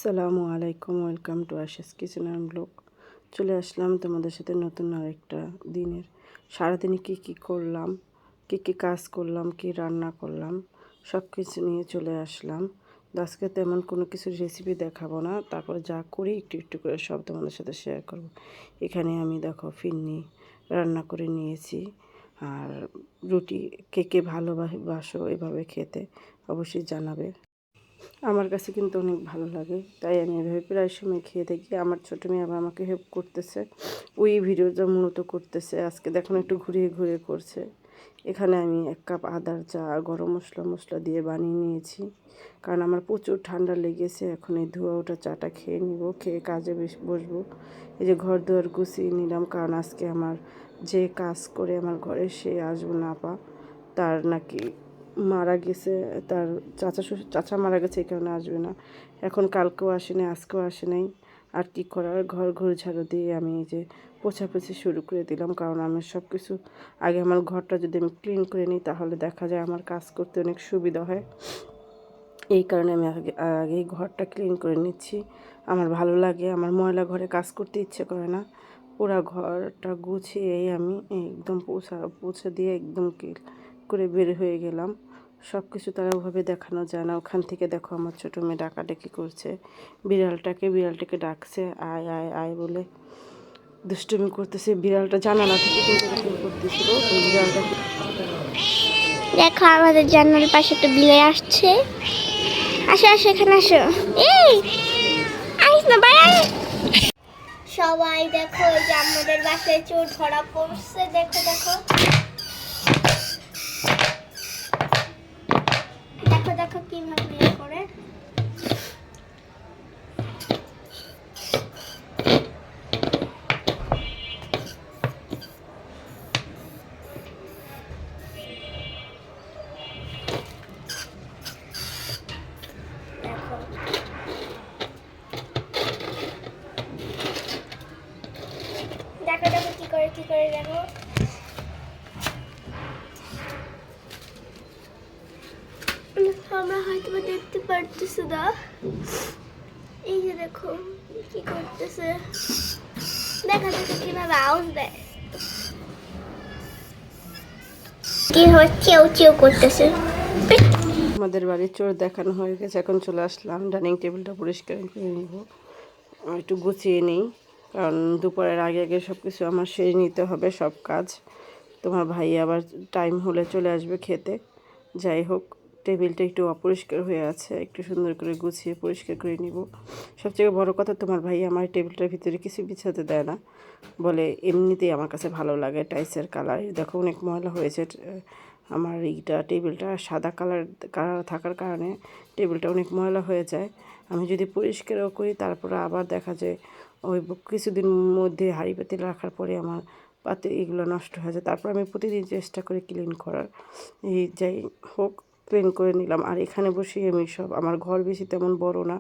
আসসালামু আলাইকুম, welcome to Asha's kitchen and blog. চলে আসলাম তোমাদের সাথে নতুন আরেকটা দিনের সারাদিনে কী করলাম, কী কাজ করলাম, কী রান্না করলাম, সব কিছু নিয়ে চলে আসলাম। আজকে তেমন কোনো কিছুর রেসিপি দেখাবো না, তারপর যা করি একটু একটু করে সব তোমাদের সাথে শেয়ার করব। এখানে আমি দেখো ফিরনি রান্না করে নিয়েছি। আর রুটি কে ভালোবাসো এভাবে খেতে অবশ্যই জানাবে। আমার কাছে কিন্তু অনেক ভালো লাগে, তাই আমি এভাবে প্রায় সময় খেয়ে থাকি। আমার ছোটো মেয়ে আবার আমাকে হেল্প করতেছে, ওই ভিডিওটা মূলত করতেছে। আজকে দেখুন একটু ঘুরিয়ে ঘুরিয়ে করছে। এখানে আমি 1 কাপ আদার চা গরম মশলা দিয়ে বানিয়ে নিয়েছি, কারণ আমার প্রচুর ঠান্ডা লেগেছে। এখন এই ধোয়া ওটা চাটা খেয়ে নিব, খেয়ে কাজে বসবো। এই যে ঘর দুয়ার গুছিয়ে নিলাম, কারণ আজকে আমার যে কাজ করে আমার ঘরে সে আসবো না, তার নাকি মারা গেছে, তার চাচা মারা গেছে, এই কারণে আসবে না। এখন কালকেও আসে নাই, আজকেও আসে নাই। আর কি করার, ঘর ঝাড়ু দিয়ে আমি এই যে পোছাপুছি শুরু করে দিলাম, কারণ আমি সব কিছু আগে আমার ঘরটা যদি আমি ক্লিন করে নিই তাহলে দেখা যায় আমার কাজ করতে অনেক সুবিধা হয়। এই কারণে আমি আগেই ঘরটা ক্লিন করে নিচ্ছি। আমার ভালো লাগে, আমার ময়লা ঘরে কাজ করতে ইচ্ছে করে না। পুরা ঘরটা গুছিয়েই আমি একদম পোছা দিয়ে একদম করে বের হয়ে গেলাম। সব কিছু তারা ওভাবে দেখানো যায় না। ওখান থেকে দেখো আমার ছোটো মেয়ে ডাকাডাকি করছে, বিড়ালটাকে ডাকছে আয় আয় আয় বলে, দুষ্টুমি করতেছে। বিড়ালটা জানালা থেকে কিন্তু এরকম করতেছিল, ওই বিড়ালটাকে দেখো আমাদের জানালার পাশে একটা বিলাই আসছে। আসো আসো, এখানে আসো। এই আইস না বাইরে। সবাই দেখো, এই যে আমাদের বাসায় চোর ধরা পড়ছে। দেখো দেখো দেখো দেখো কিভাবে করে। দেখো দেখো কি করে দেখো। আমরা হয়তো দেখতে পারতেছি না। এই যে দেখো কি করতেছে, দেখো দেখো কিভাবে আওয়াজ দেয়, কি হচ্ছে চেউ করতেছে। আমাদের বাড়ির চোর দেখানো হয়ে গেছে। এখন চলে আসলাম ডাইনিং টেবিলটা পরিষ্কার করে নিব, একটু গুছিয়ে নিই, কারণ দুপুরের আগে সব কিছু আমার সেরে নিতে হবে সব কাজ। তোমার ভাই আবার টাইম হলে চলে আসবে খেতে। যাই হোক, টেবিলটা একটু অপরিষ্কার হয়ে আছে, একটু সুন্দর করে গুছিয়ে পরিষ্কার করে নিব। সবথেকে বড় কথা, তোমার ভাই আমার টেবিলটার ভিতরে কিছু বিছাতে দেয় না, বলে এমনিতেই আমার কাছে ভালো লাগে টাইসের কালার। দেখো অনেক ময়লা হয়েছে আমার টেবিলটা সাদা কালার থাকার কারণে টেবিলটা অনেক ময়লা হয়ে যায়। আমি যদি পরিষ্কারও করি তারপরে আবার দেখা যায় ওই কিছুদিন মধ্যে হাঁড়ি পাতিল রাখার পরে আমার পাতে এগুলো নষ্ট হয়ে যায়। তারপর আমি প্রতিদিন চেষ্টা করি ক্লিন করার। যাই হোক, ক্লিন করে নিলাম। আর এখানে বসেই আমি সব, আমার ঘর বেশি তেমন বড় না,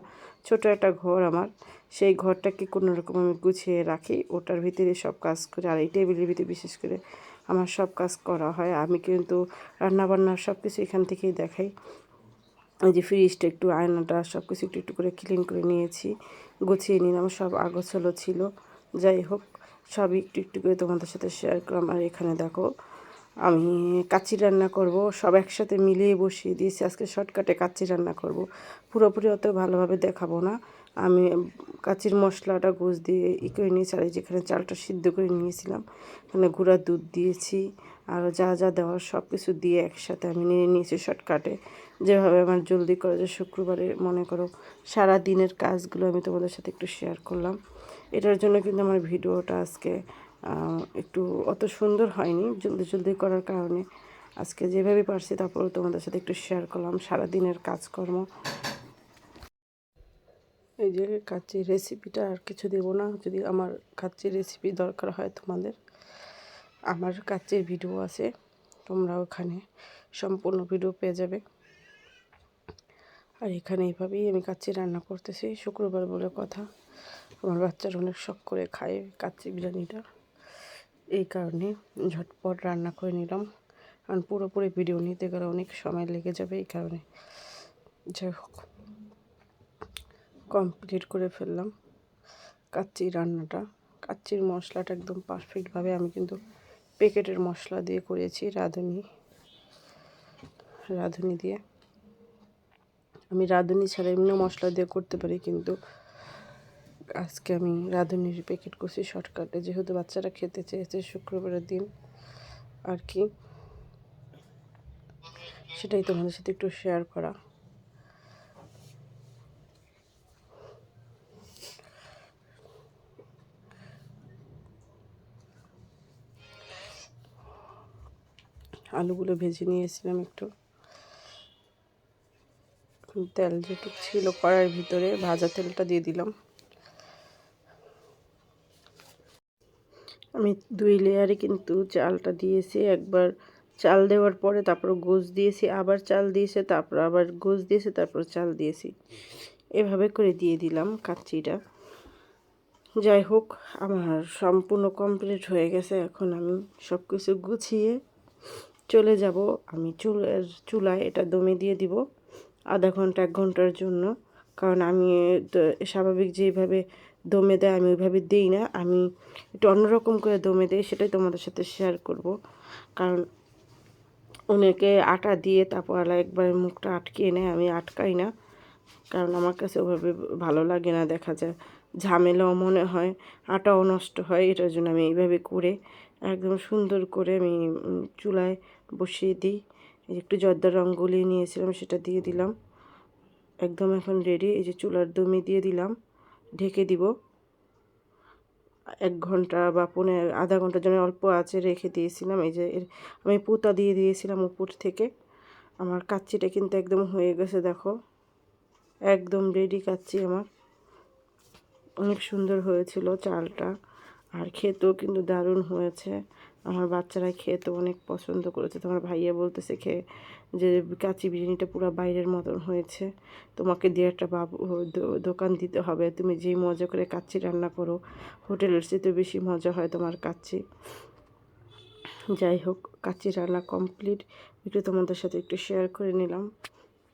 ছোট একটা ঘর আমার, সেই ঘরটাকে কোনোরকম আমি গুছিয়ে রাখি, ওটার ভিতরে সব কাজ করে। আর এই টেবিলের ভিতরে বিশেষ করে আমার সব কাজ করা হয়। আমি কিন্তু রান্নাবান্নার সব কিছু এখান থেকেই দেখাই। এই যে ফ্রিজটা, একটু আয়নাটা, সব কিছু একটু একটু করে ক্লিন করে নিয়েছি, গুছিয়ে নিলাম, সব আগোছালো ছিল। যাই হোক, সবই একটু একটু করে তোমাদের সাথে শেয়ার করলাম। আর এখানে দেখো আমি কাচ্চি রান্না করব, সব একসাথে মিলিয়ে বসিয়ে দিয়েছি। আজকে শর্টকাটে কাচ্চি রান্না করব, পুরোপুরি অত ভালোভাবে দেখাবো না। আমি কাচ্চির মশলাটা গোছ দিয়ে করে নিয়েছি। আর যেখানে চালটা সিদ্ধ করে নিয়েছিলাম, এখানে গুঁড়া দুধ দিয়েছি, আর যা দেওয়ার সব কিছু দিয়ে একসাথে আমি নিয়ে নিয়েছি শর্টকাটে, যেভাবে আমার জলদি করা যায়। শুক্রবারে মনে করো সারা দিনের কাজগুলো আমি তোমাদের সাথে একটু শেয়ার করলাম। এটার জন্য কিন্তু আমার ভিডিওটা আজকে একটু অত সুন্দর হয়নি, জলদি করার কারণে। আজকে যেভাবে পারছি তারপরেও তোমাদের সাথে একটু শেয়ার করলাম সারা দিনের কাজকর্ম। এই যে কাচ্চির রেসিপিটা, আর কিছু দেবো না। যদি আমার কাচ্চির রেসিপি দরকার হয় তোমাদের, আমার কাচ্চির ভিডিও আছে, তোমরা ওখানে সম্পূর্ণ ভিডিও পেয়ে যাবে। আর এখানে এইভাবেই আমি কাচ্চি রান্না করতেছি, শুক্রবার বলে কথা। আমার বাচ্চারা অনেক শখ করে খায় কাচ্চি বিরিয়ানিটা, এই কারণে ঝটপট রান্না করে নিলাম। কারণ পুরোপুরি ভিডিও নিতে গেলে অনেক সময় লেগে যাবে, এই কারণে। যাই হোক, কমপ্লিট করে ফেললাম কাচ্চি রান্নাটা। কাচ্চির মশলাটা একদম পারফেক্টভাবে আমি কিন্তু প্যাকেটের মশলা দিয়ে করেছি, রাঁধুনি দিয়ে। আমি রাঁধুনি ছাড়া এমনি মশলা দিয়ে করতে পারি, কিন্তু আজকে আমি রাঁধুনির প্যাকেট করছি শর্টকাটে, যেহেতু বাচ্চারা খেতে চেয়েছে শুক্রবারের দিন আর কি, সেটাই তোমাদের সাথে একটু শেয়ার করা। আলুগুলো ভেজে নিয়েছিলাম একটু, তেল যেটুকু ছিল কড়াইয়ের ভিতরে ভাজা তেলটা দিয়ে দিলাম। আমি 2 লেয়ারে কিন্তু চালটা দিয়েছি, একবার চাল দেওয়ার পরে তারপর গোশ দিয়েছি, আবার চাল দিয়েছে, তারপর আবার গোশ দিয়েছে, তারপর চাল দিয়েছি, এভাবে করে দিয়ে দিলাম কাচ্চিটা। যাই হোক, আমার সম্পূর্ণ কমপ্লিট হয়ে গেছে। এখন আমি সব কিছু গুছিয়ে চলে যাব। আমি চুলায় এটা দমে দিয়ে দিব আধা ঘন্টা 1 ঘন্টার জন্য, কারণ আমি স্বাভাবিক যেভাবে দমে দেয় আমি ওইভাবে দিই না, আমি একটু অন্যরকম করে দমে দিই, সেটাই তোমাদের সাথে শেয়ার করব। কারণ অনেকে আটা দিয়ে তারপর একবার মুখটা আটকিয়ে নেয়, আমি আটকাই না, কারণ আমার কাছে ওভাবে ভালো লাগে না, দেখা যায় ঝামেলাও মনে হয়, আটাও নষ্ট হয়। এটার জন্য আমি এইভাবে করে একদম সুন্দর করে আমি চুলায় বসিয়ে দিই। একটু জর্দার রঙ গলিয়ে নিয়েছিলাম, সেটা দিয়ে দিলাম, একদম এখন রেডি। এই যে চুলার দমে দিয়ে দিলাম, ঢেকে দিব 1 ঘন্টা বা আধা ঘন্টার জন্য অল্প আঁচে রেখে দিয়েছিলাম। এই যে আমি পুতা দিয়ে দিয়েছিলাম উপর থেকে। আমার কাচ্চিটা কিন্তু একদম হয়ে গেছে, দেখো একদম রেডি কাচ্চি আমার। অনেক সুন্দর হয়েছিল চালটা, আর খেতেও কিন্তু দারুণ হয়েছে। আমার বাচ্চারা খেতে অনেক পছন্দ করেছে। তোমার ভাইয়া বলতেছে খেয়ে যে কাচ্চি বিরিয়ানিটা পুরো বাইরের মতন হয়েছে, তোমাকে দিয়ে একটা দোকান দিতে হবে, তুমি যেই মজা করে কাচ্চি রান্না করো হোটেলের চেয়ে তো বেশি মজা হয় তোমার কাচ্চি। যাই হোক, কাচ্চি রান্না কমপ্লিট, একটু তোমাদের সাথে একটু শেয়ার করে নিলাম।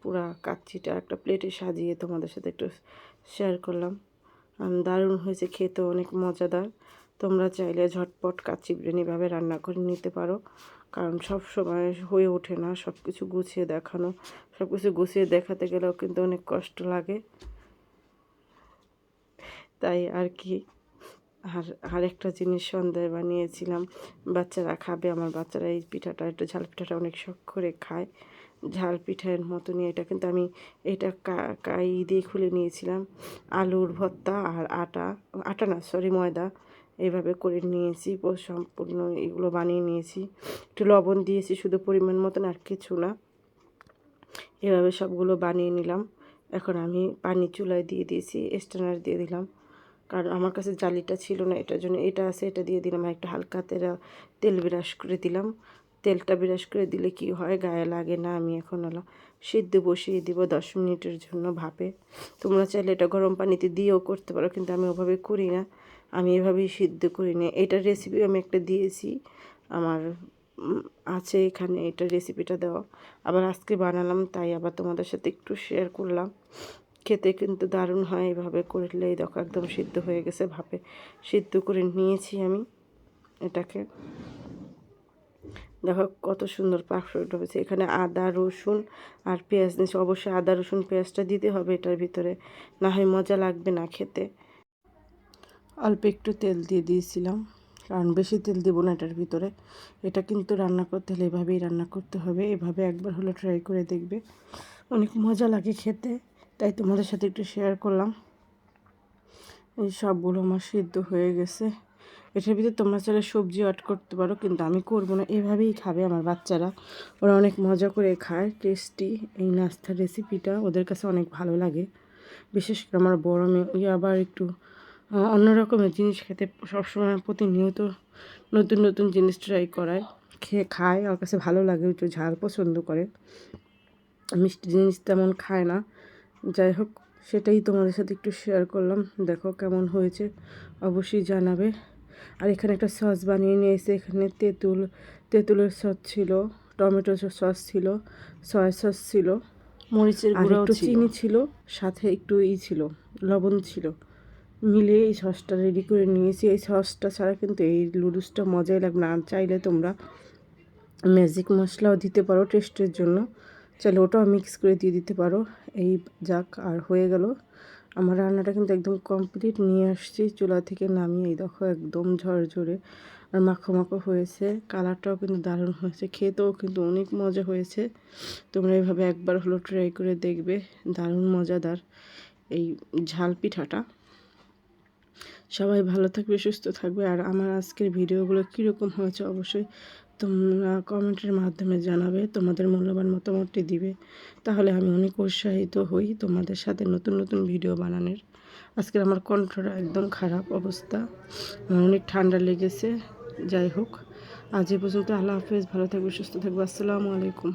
পুরা কাচ্চিটা একটা প্লেটে সাজিয়ে তোমাদের সাথে একটু শেয়ার করলাম। দারুণ হয়েছে, খেতে অনেক মজাদার। তোমরা চাইলে ঝটপট কাচ্চি বিরিয়ানিভাবে রান্না করে নিতে পারো, কারণ সব সময় হয়ে ওঠে না সব কিছু গুছিয়ে দেখানো। সব কিছু গুছিয়ে দেখাতে গেলেও কিন্তু অনেক কষ্ট লাগে, তাই আর কি। আর আরেকটা জিনিস সন্ধ্যায় বানিয়েছিলাম, বাচ্চারা খাবে, আমার বাচ্চারা এই পিঠাটা, একটু ঝাল পিঠাটা অনেক শখ করে খায়, ঝাল পিঠার মতনই এটা, কিন্তু আমি এটা কাই দিয়ে খুলে নিয়েছিলাম। আলুর ভর্তা আর আটা না সরি ময়দা, এইভাবে করে নিয়েছি, সম্পূর্ণ এগুলো বানিয়ে নিয়েছি। একটু লবণ দিয়েছি শুধু পরিমাণ মতন, আর কিছু না। এভাবে সবগুলো বানিয়ে নিলাম। এখন আমি পানি চুলায় দিয়ে দিয়েছি, স্ট্যান্ডার দিয়ে দিলাম, কারণ আমার কাছে জালিটা ছিল না, এটার জন্য এটা আছে, এটা দিয়ে দিলাম। একটা হালকা তেল বিরাস করে দিলাম। তেলটা বিরাস করে দিলে কি হয়, গায়ে লাগে না। আমি এখন সিদ্ধ বসিয়ে দিব 10 মিনিটের জন্য ভাপে। তোমরা চাইলে এটা গরম পানিতে দিয়েও করতে পারো, কিন্তু আমি ওভাবে করি না, আমি এভাবেই সিদ্ধ করি না। এটার রেসিপি আমি একটা দিয়েছি, আমার আছে এখানে এটার রেসিপিটা দেওয়া, আবার আজকে বানালাম, তাই আবার তোমাদের সাথে একটু শেয়ার করলাম। খেতে কিন্তু দারুণ হয় এভাবে করলেই। দেখো একদম সিদ্ধ হয়ে গেছে, ভাপে সিদ্ধ করে নিয়েছি আমি এটাকে। দেখো কত সুন্দর পারফেক্ট হয়েছে। এখানে আদা রসুন আর পেঁয়াজ নিয়েছি, অবশ্যই আদা রসুন পেঁয়াজটা দিতে হবে এটার ভিতরে, না হয় মজা লাগবে না খেতে। অল্প একটু তেল দিয়ে দিয়েছিলাম, কারণ বেশি তেল দেবো না এটার ভিতরে। এটা কিন্তু রান্না করতে হলে এভাবেই রান্না করতে হবে, এভাবে একবার হলো ট্রাই করে দেখবে, অনেক মজা লাগে খেতে, তাই তোমাদের সাথে একটু শেয়ার করলাম। এই সবগুলো আমার সিদ্ধ হয়ে গেছে। এটার ভিতরে তোমরা চাইলে সবজি অ্যাড করতে পারো, কিন্তু আমি করবো না, এভাবেই খাবে আমার বাচ্চারা, ওরা অনেক মজা করে খায়। টেস্টি এই নাস্তার রেসিপিটা ওদের কাছে অনেক ভালো লাগে, বিশেষ করে আমার বড় মেয়ে, ওই আবার একটু অন্য রকমের জিনিস খেতে সবসময় প্রতিনিয়ত নতুন নতুন জিনিস ট্রাই করায়, খায়, ওর কাছে ভালো লাগে, একটু ঝাল পছন্দ করে, মিষ্টি জিনিস তেমন খায় না। যাই হোক, সেটাই তোমাদের সাথে একটু শেয়ার করলাম। দেখো কেমন হয়েছে অবশ্যই জানাবে। আর এখানে একটা সস বানিয়ে নিয়েছে, এখানে তেঁতুলের সস ছিল, টমেটো সস ছিল, সয়া সস ছিল, মরিচের গুঁড়াও একটু চিনি ছিল, সাথে একটু ছিল লবণ ছিল, মিলে এই সসটা রেডি করে নিয়েছি। এই সসটা ছাড়া কিন্তু এই লুডুসটা মজাই লাগবে না। আর চাইলে তোমরা ম্যাজিক মশলাও দিতে পারো টেস্টের জন্য, চাইলে ওটাও মিক্স করে দিয়ে দিতে পারো। এই যাক, আর হয়ে গেল আমার রান্নাটা কিন্তু একদম কমপ্লিট। নিয়ে আসছি চুলা থেকে নামিয়ে, এই দেখো একদম ঝরঝরে আর মাখো মাখো হয়েছে। কালারটাও কিন্তু দারুণ হয়েছে, খেতেও কিন্তু অনেক মজা হয়েছে। তোমরা এইভাবে একবার হলো ট্রাই করে দেখবে, দারুণ মজাদার এই ঝাল পিঠাটা। সবাই ভালো থাকবে, সুস্থ থাকবে। আর আমার আজকের ভিডিওগুলো কীরকম হয়েছে অবশ্যই তোমরা কমেন্টের মাধ্যমে জানাবে, তোমাদের মূল্যবান মতামতটি দিবে, তাহলে আমি অনেক উৎসাহিত হই তোমাদের সাথে নতুন নতুন ভিডিও বানানোর। আজকের আমার কণ্ঠটা একদম খারাপ অবস্থা, আমার অনেক ঠান্ডা লেগেছে। যাই হোক, আজ এ পর্যন্ত। আল্লাহ হাফেজ, ভালো থাকবে, সুস্থ থাকবে, আসসালামু আলাইকুম।